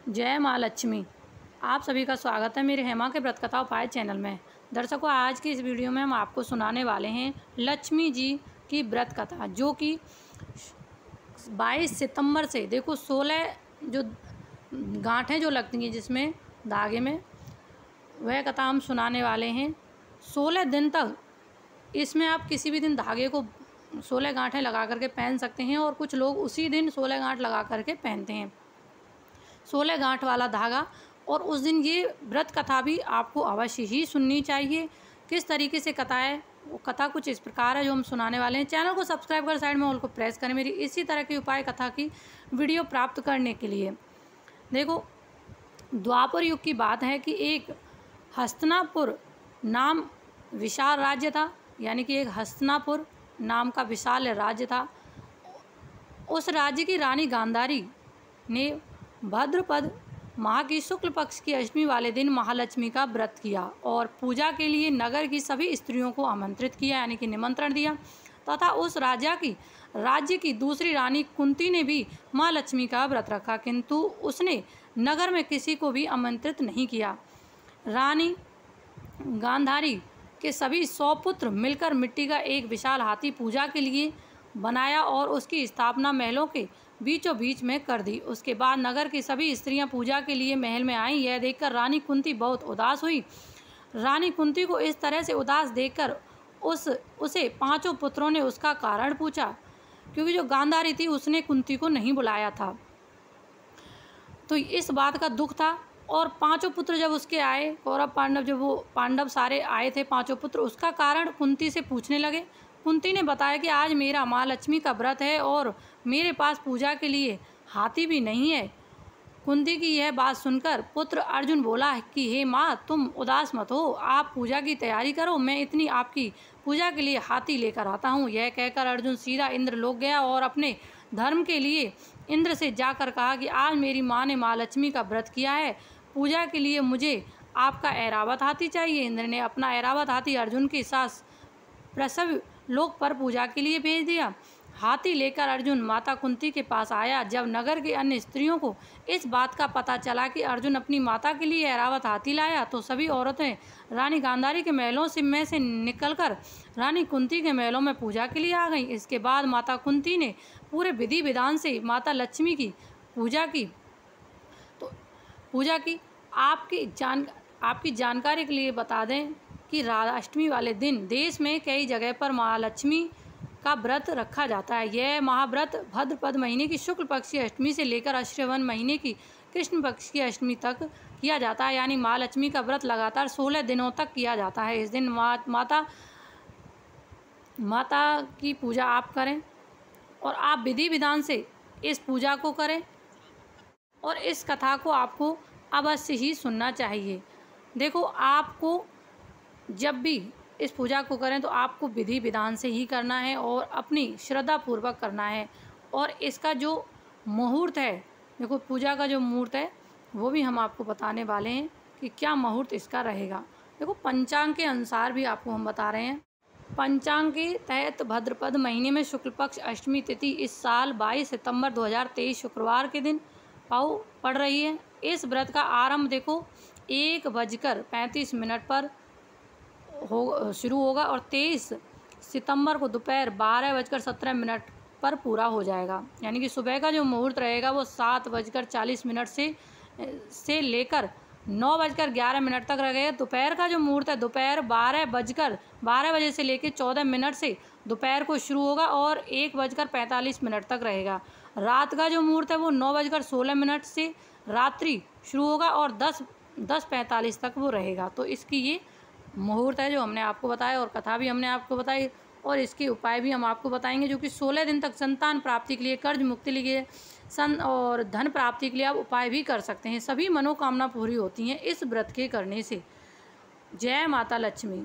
जय माँ लक्ष्मी। आप सभी का स्वागत है मेरे हेमा के व्रत कथा उपाय चैनल में। दर्शकों, आज की इस वीडियो में हम आपको सुनाने वाले हैं लक्ष्मी जी की व्रत कथा, जो कि 22 सितंबर से 16 जो गांठें जो लगती हैं जिसमें धागे में, वह कथा हम सुनाने वाले हैं। 16 दिन तक इसमें आप किसी भी दिन धागे को 16 गांठें लगा करके पहन सकते हैं, और कुछ लोग उसी दिन 16 गांठ लगा करके पहनते हैं, 16 गांठ वाला धागा। और उस दिन ये व्रत कथा भी आपको अवश्य ही सुननी चाहिए। किस तरीके से कथा है, वो कथा कुछ इस प्रकार है जो हम सुनाने वाले हैं। चैनल को सब्सक्राइब कर साइड में ऑल को प्रेस करें मेरी इसी तरह की उपाय कथा की वीडियो प्राप्त करने के लिए। देखो, द्वापर युग की बात है कि एक हस्तिनापुर नाम विशाल राज्य था, यानी कि एक हस्तिनापुर नाम का विशाल राज्य था। उस राज्य की रानी गांधारी ने भाद्रपद माह की शुक्ल पक्ष की अष्टमी वाले दिन महालक्ष्मी का व्रत किया और पूजा के लिए नगर की सभी स्त्रियों को आमंत्रित किया, यानी कि निमंत्रण दिया। तथा उस राज्य की दूसरी रानी कुंती ने भी माँ लक्ष्मी का व्रत रखा, किंतु उसने नगर में किसी को भी आमंत्रित नहीं किया। रानी गांधारी के सभी 100 पुत्र मिलकर मिट्टी का एक विशाल हाथी पूजा के लिए बनाया और उसकी स्थापना महलों के बीचों बीच में कर दी। उसके बाद नगर की सभी स्त्रियां पूजा के लिए महल में आईं। यह देखकर रानी कुंती बहुत उदास हुई। रानी कुंती को इस तरह से उदास देखकर उसे 5 पुत्रों ने उसका कारण पूछा, क्योंकि जो गांधारी थी उसने कुंती को नहीं बुलाया था, तो इस बात का दुख था। और 5 पुत्र जब उसके आए, कौरव पांडव, जब वो पांडव सारे आए थे 5 पुत्र, उसका कारण कुंती से पूछने लगे। कुंती ने बताया कि आज मेरा माँ लक्ष्मी का व्रत है और मेरे पास पूजा के लिए हाथी भी नहीं है। कुंती की यह बात सुनकर पुत्र अर्जुन बोला कि हे माँ, तुम उदास मत हो, आप पूजा की तैयारी करो, मैं इतनी आपकी पूजा के लिए हाथी लेकर आता हूँ। यह कहकर अर्जुन सीधा इंद्रलोक गया और अपने धर्म के लिए इंद्र से जाकर कहा कि आज मेरी माँ ने माँ लक्ष्मी का व्रत किया है, पूजा के लिए मुझे आपका ऐरावत हाथी चाहिए। इंद्र ने अपना ऐरावत हाथी अर्जुन की सास प्रसव लोक पर पूजा के लिए भेज दिया। हाथी लेकर अर्जुन माता कुंती के पास आया। जब नगर की अन्य स्त्रियों को इस बात का पता चला कि अर्जुन अपनी माता के लिए ऐरावत हाथी लाया, तो सभी औरतें रानी गांधारी के महलों में से निकलकर रानी कुंती के महलों में पूजा के लिए आ गईं। इसके बाद माता कुंती ने पूरे विधि विधान से माता लक्ष्मी की पूजा की। आपकी जानकारी के लिए बता दें कि राधाष्टमी वाले दिन देश में कई जगह पर महालक्ष्मी का व्रत रखा जाता है। यह महाव्रत भाद्रपद महीने की शुक्ल पक्ष की अष्टमी से लेकर अश्विन महीने की कृष्ण पक्ष की अष्टमी तक किया जाता है, यानी महालक्ष्मी का व्रत लगातार 16 दिनों तक किया जाता है। इस दिन माता की पूजा आप करें और आप विधि विधान से इस पूजा को करें, और इस कथा को आपको अवश्य ही सुनना चाहिए। देखो, आपको जब भी इस पूजा को करें तो आपको विधि विधान से ही करना है और अपनी श्रद्धा पूर्वक करना है। और इसका जो मुहूर्त है, देखो पूजा का जो मुहूर्त है वो भी हम आपको बताने वाले हैं कि क्या मुहूर्त इसका रहेगा। देखो, पंचांग के अनुसार भी आपको हम बता रहे हैं। पंचांग के तहत भाद्रपद महीने में शुक्ल पक्ष अष्टमी तिथि इस साल 22 सितंबर 2023 शुक्रवार के दिन पड़ रही है। इस व्रत का आरंभ देखो 1:35 पर शुरू होगा और 23 सितंबर को दोपहर 12:17 पर पूरा हो जाएगा। यानी कि सुबह का जो मुहूर्त रहेगा वो 7:40 से लेकर 9:11 तक रहेगा। दोपहर का जो मुहूर्त है दोपहर 12 बजे से लेकर 14 मिनट से दोपहर को शुरू होगा और 1:45 तक रहेगा। रात का जो मुहूर्त है वो 9:16 से रात्रि शुरू होगा और 10:45 तक वो रहेगा। तो इसकी ये मुहूर्त है जो हमने आपको बताया, और कथा भी हमने आपको बताई, और इसके उपाय भी हम आपको बताएंगे, जो कि 16 दिन तक संतान प्राप्ति के लिए, कर्ज मुक्ति के लिए, और धन प्राप्ति के लिए आप उपाय भी कर सकते हैं। सभी मनोकामना पूरी होती हैं इस व्रत के करने से। जय माता लक्ष्मी।